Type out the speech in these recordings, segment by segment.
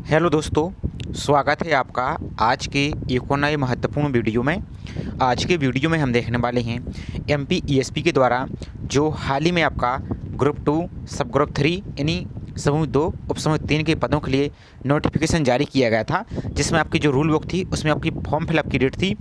Hello दोस्तों, स्वागत है आपका आज के एक और नए महत्वपूर्ण वीडियो में। आज के वीडियो में हम देखने वाले हैं एमपी ईएसपी के द्वारा जो हाल ही में आपका ग्रुप 2 सब ग्रुप 3 यानी समूह 2 उप समूह 3 के पदों के लिए नोटिफिकेशन जारी किया गया था, जिसमें आपकी जो रूल बुक थी उसमें आपकी फॉर्म फिलअप की डेट थी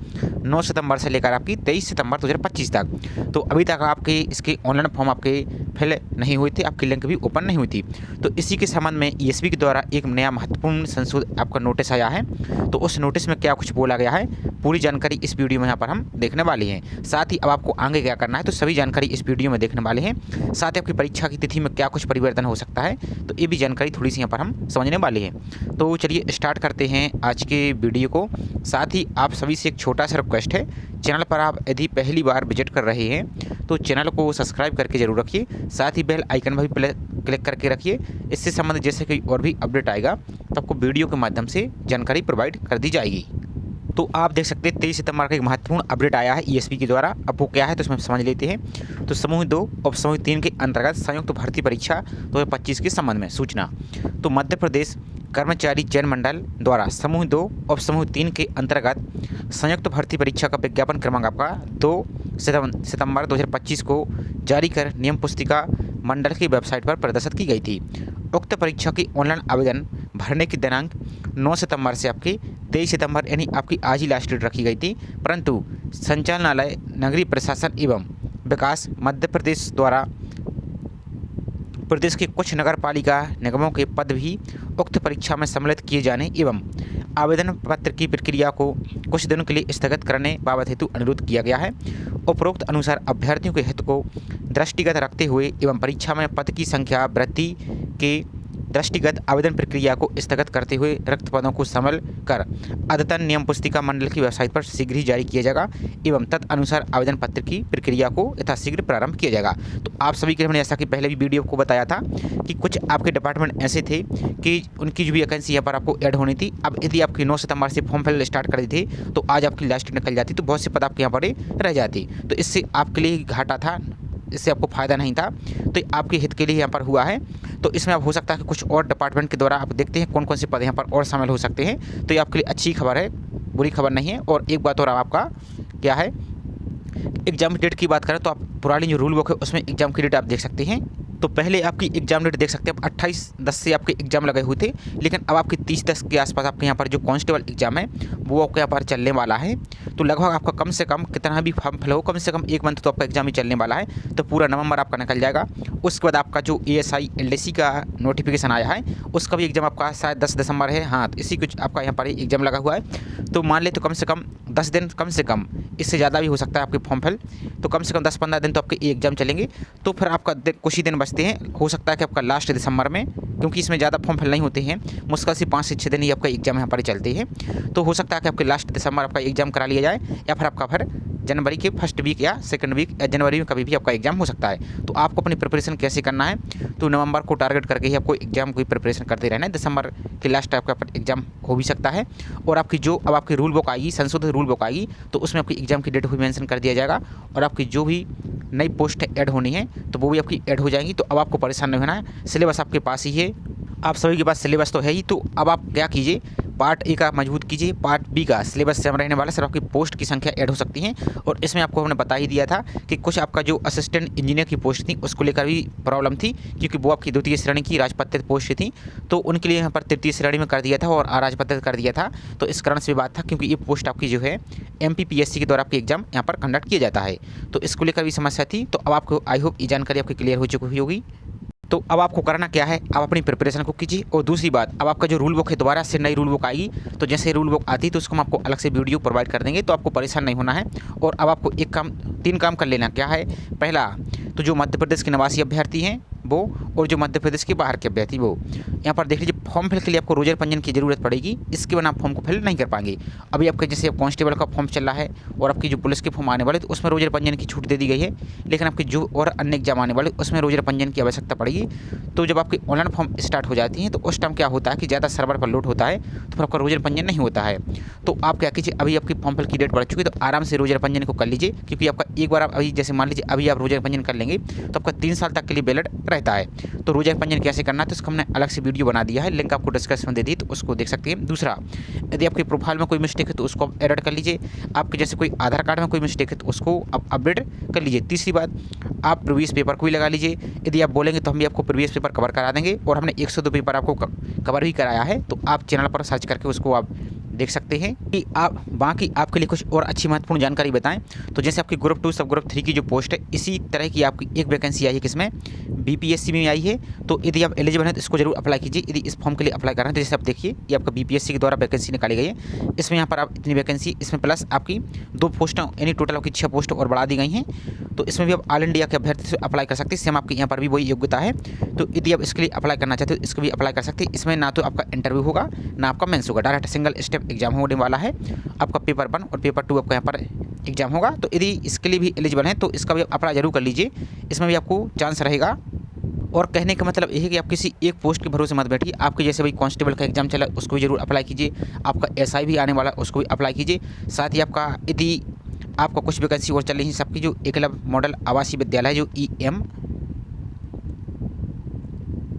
9 सितंबर से लेकर आपकी 23 सितंबर 2025 तक। तो अभी तक आपके इसके ऑनलाइन फॉर्म आपके फिल नहीं हुए थे, आपकी लिंक भी ओपन नहीं हुई थी। तो इसी के संबंध में ईएसपी के द्वारा एक नया महत्वपूर्ण संशोधन आपका नोटिस आया है। तो उस नोटिस में क्या कुछ बोला गया है, पूरी जानकारी इस वीडियो में यहाँ पर हम देखने वाले हैं। साथ ही अब आपको आगे क्या करना है, तो सभी जानकारी इस वीडियो में देखने वाले हैं। साथ ही आपकी परीक्षा की तिथि में क्या कुछ परिवर्तन हो सकता है, तो ये भी जानकारी थोड़ी सी यहाँ पर हम समझने वाले हैं। तो चलिए स्टार्ट करते हैं आज के वीडियो को। साथ ही आप सभी से एक छोटा सा रिक्वेस्ट है, चैनल पर आप यदि पहली बार विजिट कर रहे हैं तो चैनल को सब्सक्राइब करके जरूर रखिए। साथ ही बेल आइकन पर भी क्लिक करके रखिए, इससे संबंधित जैसे कोई और भी अपडेट आएगा तो आपको वीडियो के माध्यम से जानकारी प्रोवाइड कर दी जाएगी। तो आप देख सकते हैं 23 सितंबर का एक महत्वपूर्ण अपडेट आया है ईएसपी के द्वारा। अब वो क्या है तो इसमें समझ लेते हैं। तो समूह 2 और समूह 3 के अंतर्गत संयुक्त भर्ती परीक्षा 2025 के संबंध में सूचना। तो मध्य प्रदेश कर्मचारी चयन मंडल द्वारा समूह 2 और समूह 3 के अंतर्गत संयुक्त भर्ती परीक्षा का विज्ञापन क्रमांक आपका 2 सितंबर 2025 को जारी कर नियम पुस्तिका मंडल की वेबसाइट पर प्रदर्शित की गई थी। उक्त परीक्षा की ऑनलाइन आवेदन भरने की दिनांक 9 सितंबर से आपकी 23 सितंबर यानी आपकी आज ही लास्ट डेट रखी गई थी, परंतु संचालनालय नगरीय प्रशासन एवं विकास मध्य प्रदेश द्वारा प्रदेश के कुछ नगर पालिका निगमों के पद भी उक्त परीक्षा में सम्मिलित किए जाने एवं आवेदन पत्र की प्रक्रिया को कुछ दिनों के लिए स्थगित करने बाबत हेतु अनुरोध किया गया है। उपरोक्त अनुसार अभ्यर्थियों के हित को दृष्टिगत रखते हुए एवं परीक्षा में पद की संख्या वृद्धि के दृष्टिगत आवेदन प्रक्रिया को स्थगित करते हुए रिक्त पदों को सम्मिल कर अद्यतन नियम पुस्तिका मंडल की वेबसाइट पर शीघ्र ही जारी किया जाएगा एवं तदनुसार आवेदन पत्र की प्रक्रिया को यथाशीघ्र प्रारंभ किया जाएगा। तो आप सभी के लिए मैंने जैसा कि पहले भी वीडियो को बताया था कि कुछ आपके डिपार्टमेंट ऐसे थे कि उनकी जो भी वैकेंसी यहाँ पर आपको ऐड होनी थी। अब यदि आपकी 9 सितंबर से फॉर्म फिल स्टार्ट कर दी थी तो आज आपकी लास्ट निकल जाती, तो बहुत से पद आपके यहाँ पर रह जाती। तो इससे आपके लिए घाटा था, इससे आपको फ़ायदा नहीं था, तो आपके हित के लिए यहाँ पर हुआ है। तो इसमें अब हो सकता है कि कुछ और डिपार्टमेंट के द्वारा आप देखते हैं कौन कौन से पद यहाँ पर और शामिल हो सकते हैं। तो ये आपके लिए अच्छी खबर है, बुरी खबर नहीं है। और एक बात और आपका क्या है, एग्जाम डेट की बात करें तो आप पुरानी जो रूल बुक है उसमें एग्जाम की डेट आप देख सकते हैं। तो पहले आपकी एग्जाम डेट देख सकते हैं, 28/10 से आपके एग्जाम लगे हुए थे, लेकिन अब आपकी 30/10 के आसपास आपके यहाँ पर जो कांस्टेबल एग्जाम है वो आपके यहाँ पर चलने वाला है। तो लगभग आपका कम से कम कितना भी फॉर्म फिल हो, कम से कम 1 मंथ तो आपका एग्जाम ही चलने वाला है। तो पूरा नवंबर आपका निकल जाएगा। उसके बाद आपका जो एएसआई एलडीसी का नोटिफिकेशन आया है उसका भी एग्जाम आपका शायद 10 दिसंबर है। हाँ, तो इसी कुछ आपका यहाँ पर एग्जाम लगा हुआ है। तो मान ले तो कम से कम 10 दिन, कम से कम इससे ज़्यादा भी हो सकता है आपके फॉर्म फिल, तो कम से कम 10-15 दिन तो आपके एग्जाम चलेंगे। तो फिर आपका कुछ ही दिन बचते हैं, हो सकता है कि आपका लास्ट दिसंबर में, क्योंकि इसमें ज़्यादा फॉर्म फिल नहीं होते हैं, मुश्किल से 5 से 6 दिन ही आपका एग्जाम यहाँ पर चलते हैं। तो हो सकता है कि आपके लास्ट दिसंबर आपका एग्जाम करा लिया जाए, या फिर आपका फिर जनवरी के फर्स्ट वीक या सेकंड वीक या जनवरी में कभी भी आपका एग्जाम हो सकता है। तो आपको अपनी प्रिपरेशन कैसे करना है, तो नवंबर को टारगेट करके ही आपको एग्जाम की प्रिपरेशन करते रहना है। दिसंबर के लास्ट आपका एग्जाम हो भी सकता है। और आपकी जो अब आपकी रूल बुक आएगी, संशोधित रूल बुक आएगी, तो उसमें आपकी एग्जाम की डेट भी मेंशन कर दिया जाएगा और आपकी जो भी नई पोस्ट ऐड होनी है तो वो भी आपकी ऐड हो जाएंगी। तो अब आपको परेशान नहीं होना है, सिलेबस आपके पास ही है, आप सभी के पास सिलेबस तो है ही। तो अब आप क्या कीजिए, पार्ट ए का मजबूत कीजिए, पार्ट बी का सिलेबस सेम रहने वाला, सिर्फ आपकी पोस्ट की संख्या ऐड हो सकती है। और इसमें आपको हमने बता ही दिया था कि कुछ आपका जो असिस्टेंट इंजीनियर की पोस्ट थी उसको लेकर भी प्रॉब्लम थी, क्योंकि वो आपकी द्वितीय श्रेणी की राजपत्रित पोस्ट थी। तो उनके लिए यहाँ पर तृतीय श्रेणी में कर दिया था और अराजपत्रित कर दिया था। तो इस कारण से बात था, क्योंकि ये पोस्ट आपकी जो है एमपीपीएससी के द्वारा आपकी एग्जाम यहाँ पर कंडक्ट किया जाता है, तो इसको लेकर भी समस्या थी। तो अब आपको आई होप ये जानकारी आपकी क्लियर हो चुकी होगी। तो अब आपको करना क्या है, आप अपनी प्रिपरेशन को कीजिए। और दूसरी बात, अब आपका जो रूल बुक है दोबारा से नई रूल बुक आएगी, तो जैसे रूल बुक आती है तो उसको हम आपको अलग से वीडियो प्रोवाइड कर देंगे, तो आपको परेशान नहीं होना है। और अब आपको 3 काम कर लेना। क्या है, पहला तो जो मध्य प्रदेश के निवासी अभ्यर्थी हैं वो, और जो मध्य प्रदेश के बाहर के अभ्यर्थी वो, यहाँ पर देख लीजिए फॉर्म फिल के लिए आपको रोजर पंजीयन की ज़रूरत पड़ेगी, इसके बिना आप फॉर्म को फिल नहीं कर पाएंगे। अभी आपके जैसे कांस्टेबल का फॉर्म चल रहा है और आपकी जो पुलिस के फॉर्म आने वाले तो उसमें रोजर पंजीयन की छूट दे दी गई है, लेकिन आपके जो और अन्य एग्जाम आने वाले उसमें रोजर पंजीयन की आवश्यकता पड़ेगी। तो जब आपकी ऑनलाइन फॉर्म स्टार्ट हो जाती हैं तो उस टाइम क्या होता है कि ज़्यादा सर्वर पर लोड होता है, तो फिर आपका रोजर पंजीयन नहीं होता है। तो आप क्या कीजिए, अभी आपकी फॉर्म फिल की डेट बढ़ चुकी है तो आराम से रोजर पंजीयन को कर लीजिए, क्योंकि आपका एक बार आप अभी जैसे मान लीजिए अभी आप रोजर पंजीयन कर लेंगे तो आपका 3 साल तक के लिए वैलिड रहता है। तो रोज़ाना पंजीयन कैसे करना है तो इसका हमने अलग से वीडियो बना दिया है, लिंक आपको डिस्क्रिप्शन में दे दी, तो उसको देख सकते हैं। दूसरा, यदि आपके प्रोफाइल में कोई मिस्टेक है तो उसको आप एडिट कर लीजिए। आपके जैसे कोई आधार कार्ड में कोई मिस्टेक है तो उसको आप अपडेट कर लीजिए। तीसरी बात, आप प्रीवियस पेपर को भी लगा लीजिए। यदि आप बोलेंगे तो हम भी आपको प्रीवियस पेपर कवर करा देंगे, और हमने 102 पेपर आपको कवर भी कराया है, तो आप चैनल पर सर्च करके उसको आप देख सकते हैं। कि आप बाकी आपके लिए कुछ और अच्छी महत्वपूर्ण जानकारी बताएं तो जैसे आपकी ग्रुप 2 सब ग्रुप 3 की जो पोस्ट है, इसी तरह की आपकी एक वैकेंसी आई है, किसमें बीपीएससी में आई है। तो यदि आप एलिजिबल हैं तो इसको जरूर अप्लाई कीजिए। यदि इस फॉर्म के लिए अप्लाई कर रहे हैं तो जैसे आप देखिए, ये आपका बीपीएससी के द्वारा वैकेंसी निकाली गई है। इसमें यहाँ पर आप इतनी वैकेंसी, इसमें प्लस आपकी 2 पोस्टें, यानी टोटल आपकी 6 पोस्ट और बढ़ा दी गई हैं। तो इसमें भी आप ऑल इंडिया के अभ्यर्थी से अप्लाई कर सकते हैं। सेम आपके यहाँ पर भी वही योग्यता है। तो यदि आप इसके लिए अप्लाई करना चाहते हो इसको भी अप्लाई कर सकते हैं। इसमें ना तो आपका इंटरव्यू होगा ना आपका मेंस होगा, डायरेक्ट सिंगल स्टेप एग्जाम होने वाला है। आपका पेपर 1 और पेपर 2 आपका यहाँ पर एग्जाम होगा। तो यदि इसके लिए भी एलिजिबल हैं तो इसका भी अप्लाई जरूर कर लीजिए, इसमें भी आपको चांस रहेगा। और कहने का मतलब ये है कि आप किसी एक पोस्ट के भरोसे मत बैठिए। आपके जैसे भाई कांस्टेबल का एग्जाम चला उसको भी जरूर अप्लाई कीजिए, आपका एसआई भी आने वाला है उसको भी अप्लाई कीजिए। साथ ही आपका यदि आपका कुछ वैकेंसी और चल रही है, सबकी जो एकलव्य मॉडल आवासीय विद्यालय है, जो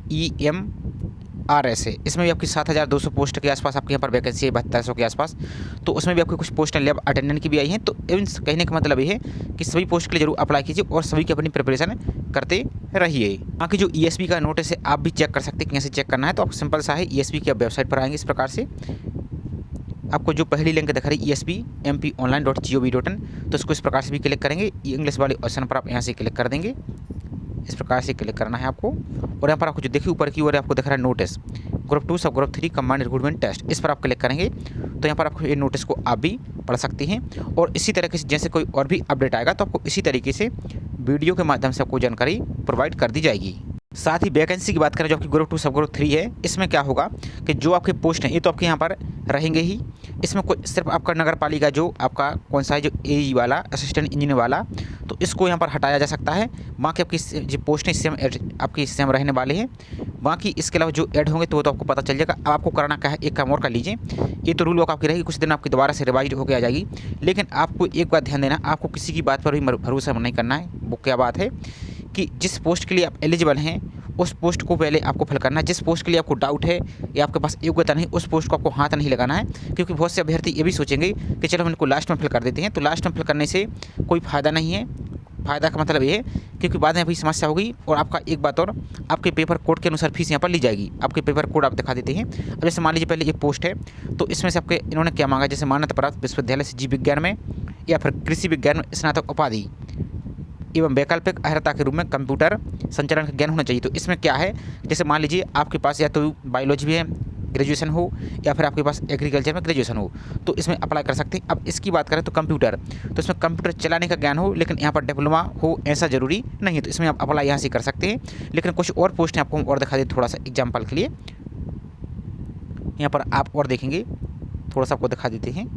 EMRS है, इसमें भी आपकी 7200 पोस्ट के आसपास आपके यहाँ पर वैकेंसी है, 7200 के आसपास। तो उसमें भी आपकी कुछ पोस्टें लैब अटेंडेंट की भी आई हैं। तो मीन्स कहने का मतलब ये है कि सभी पोस्ट के लिए जरूर अप्लाई कीजिए और सभी की अपनी प्रिपरेशन करते रहिए। बाकी जो ESP का नोटिस है आप भी चेक कर सकते हैं, कैसे चेक करना है। तो आप सिंपल सा है, ESP की आप वेबसाइट पर आएंगे, इस प्रकार से आपको जो पहली लिंक दिखा रही है ESP-mponline.gov.in, तो इसको इस प्रकार से भी क्लिक करेंगे। इंग्लिश वाले ऑप्शन पर आप यहाँ से क्लिक कर देंगे, इस प्रकार से क्लिक करना है आपको। और यहाँ पर आपको जो देखिए ऊपर की ओर आपको दिख रहा है नोटिस, ग्रुप 2 सब ग्रुप 3 कंबाइंड रिक्रूटमेंट टेस्ट, इस पर आप क्लिक करेंगे तो यहाँ पर आपको ये नोटिस को आप भी पढ़ सकते हैं। और इसी तरीके से जैसे कोई और भी अपडेट आएगा तो आपको इसी तरीके से वीडियो के माध्यम से आपको जानकारी प्रोवाइड कर दी जाएगी। साथ ही वैकेंसी की बात करें जो आपकी ग्रुप 2 सब ग्रुप 3 है, इसमें क्या होगा कि जो आपके पोस्ट हैं ये तो आपके यहाँ पर रहेंगे ही। इसमें कोई सिर्फ आपका नगर पालिका जो आपका कौन सा है, जो AE वाला, असिस्टेंट इंजीनियर वाला, तो इसको यहाँ पर हटाया जा सकता है। बाकी आपकी जो पोस्टें सेम आपकी सेम रहने वाले हैं। बाकी इसके अलावा जो ऐड होंगे तो वो तो आपको पता चल जाएगा। अब आपको कराना क्या है, एक काम और कर लीजिए, ये तो रूल वर्क आपकी रहेगी, कुछ दिन आपकी दोबारा से रिवाइज होकर आ जाएगी। लेकिन आपको एक बात ध्यान देना, आपको किसी की बात पर भी भरोसा नहीं करना है। वो क्या बात है कि जिस पोस्ट के लिए आप एलिजिबल हैं उस पोस्ट को पहले आपको फिल करना है। जिस पोस्ट के लिए आपको डाउट है या आपके पास योग्यता नहीं, उस पोस्ट को आपको हाथ नहीं लगाना है। क्योंकि बहुत से अभ्यर्थी ये भी सोचेंगे कि चलो हम इनको लास्ट में फिल कर देते हैं, तो लास्ट में फिल करने से कोई फ़ायदा नहीं है। फ़ायदा का मतलब ये है क्योंकि बाद में अभी समस्या होगी। और आपका एक बात और, आपके पेपर कोड के अनुसार फीस यहाँ पर ली जाएगी। आपके पेपर कोड आप दिखा देते हैं। अब जैसे मान लीजिए पहले ये पोस्ट है, तो इसमें से आपके इन्होंने क्या मांगा, जैसे मान्यता प्राप्त विश्वविद्यालय से जीव विज्ञान में या फिर कृषि विज्ञान में स्नातक उपाधि एवं वैकल्पिक अर्हता के रूप में कंप्यूटर संचालन का ज्ञान होना चाहिए। तो इसमें क्या है, जैसे मान लीजिए आपके पास या तो बायोलॉजी में ग्रेजुएशन हो या फिर आपके पास एग्रीकल्चर में ग्रेजुएशन हो, तो इसमें अप्लाई कर सकते हैं। अब इसकी बात करें तो कंप्यूटर, तो इसमें कंप्यूटर चलाने का ज्ञान हो, लेकिन यहाँ पर डिप्लोमा हो ऐसा ज़रूरी नहीं है। तो इसमें आप अप्लाई यहाँ से कर सकते हैं। लेकिन कुछ और पोस्ट हैं, आपको और दिखा दें थोड़ा सा एग्जाम्पल के लिए। यहाँ पर आप और देखेंगे, थोड़ा सा आपको दिखा देते हैं।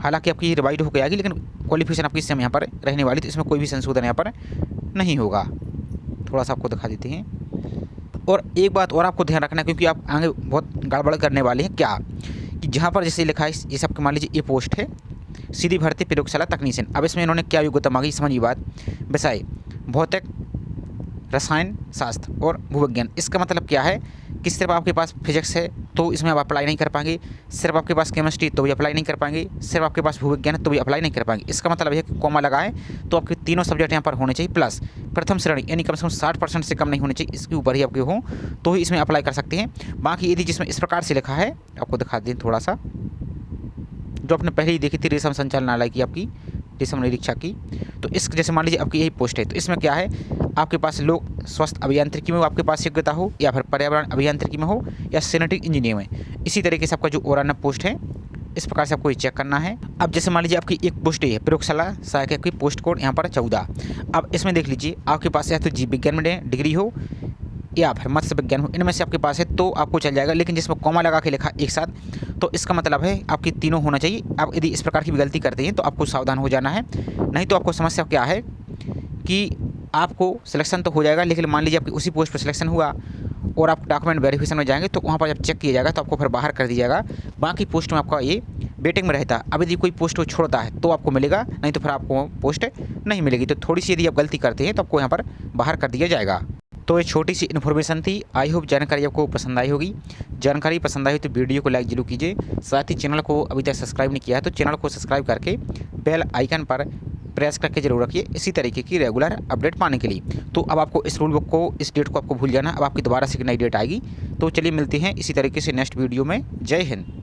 हालांकि आपकी रिवाइड होकर आएगी, लेकिन क्वालिफिकेशन आपकी सेम यहाँ पर रहने वाली, तो इसमें कोई भी संशोधन यहाँ पर नहीं होगा। थोड़ा सा आपको दिखा देते हैं। और एक बात और आपको ध्यान रखना है, क्योंकि आप आगे बहुत गड़बड़ करने वाले हैं। क्या कि जहाँ पर जैसे लिखा है, जैसे आपके मान लीजिए ये पोस्ट है सीधी भर्ती प्रयोगशाला तकनीशियन। अब इसमें इन्होंने क्या योग्यता मांगी, समझिए बात। विषय भौतिक, रसायन शास्त्र और भूविज्ञान। इसका मतलब क्या है कि सिर्फ आपके पास फिजिक्स है तो इसमें आप अप्लाई नहीं कर पाएंगे, सिर्फ आपके पास केमिस्ट्री तो भी अप्लाई नहीं कर पाएंगे, सिर्फ आपके पास भूविज्ञान तो भी अप्लाई नहीं कर पाएंगे। इसका मतलब है कि कॉमा लगा है तो आपके तीनों सब्जेक्ट यहाँ पर होने चाहिए, प्लस प्रथम श्रेणी यानी कम से कम 60% से कम नहीं होने चाहिए, इसके ऊपर ही आपके हों तो ही इसमें अप्लाई कर सकते हैं। बाकी यदि जिसमें इस प्रकार से लिखा है, आपको दिखा दें थोड़ा सा, जो आपने पहले ही देखी थी रेशम संचालनालय की, आपकी रेशम निरीक्षा की, तो इस जैसे मान लीजिए आपकी यही पोस्ट है, तो इसमें क्या है, आपके पास लोक स्वास्थ्य अभियांत्रिकी में आपके पास योग्यता हो, या फिर पर्यावरण अभियांत्रिकी में हो, या सैनिटरी इंजीनियर में। इसी तरीके से आपका जो और अन्य पोस्ट है इस प्रकार से आपको ये चेक करना है। अब जैसे मान लीजिए आपकी एक पोस्ट है प्रयोगशाला सहायक की, पोस्ट कोड यहाँ पर 14। अब इसमें देख लीजिए आपके पास या तो जीव विज्ञान में डिग्री हो या फिर मत्स्य विज्ञान हो, इनमें से आपके पास है तो आपको चल जाएगा। लेकिन जिसमें कॉमा लगा के लिखा एक साथ, तो इसका मतलब है आपकी तीनों होना चाहिए। आप यदि इस प्रकार की भी गलती करते हैं तो आपको सावधान हो जाना है, नहीं तो आपको समस्या क्या है कि आपको सिलेक्शन तो हो जाएगा, लेकिन मान लीजिए आपकी उसी पोस्ट पर सिलेक्शन हुआ और आप डॉक्यूमेंट वेरिफिकेशन में जाएंगे तो वहाँ पर जब चेक किया जाएगा तो आपको फिर बाहर कर दिया जाएगा। बाकी पोस्ट में आपका ये वेटिंग में रहता है। अब यदि कोई पोस्ट को छोड़ता है तो आपको मिलेगा, नहीं तो फिर आपको पोस्ट नहीं मिलेगी। तो थोड़ी सी यदि आप गलती करते हैं तो आपको यहाँ पर बाहर कर दिया जाएगा। तो ये छोटी सी इन्फॉर्मेशन थी। आई होप जानकारी आपको पसंद आई होगी। जानकारी पसंद आई हो तो वीडियो को लाइक जरूर कीजिए। साथ ही चैनल को अभी तक सब्सक्राइब नहीं किया है तो चैनल को सब्सक्राइब करके बेल आइकन पर प्रेस करके जरूर रखिए इसी तरीके की रेगुलर अपडेट पाने के लिए। तो अब आपको इस रूल बुक को, इस डेट को आपको भूल जाना। अब आपकी दोबारा से एक नई डेट आएगी। तो चलिए मिलते हैं इसी तरीके से नेक्स्ट वीडियो में। जय हिंद।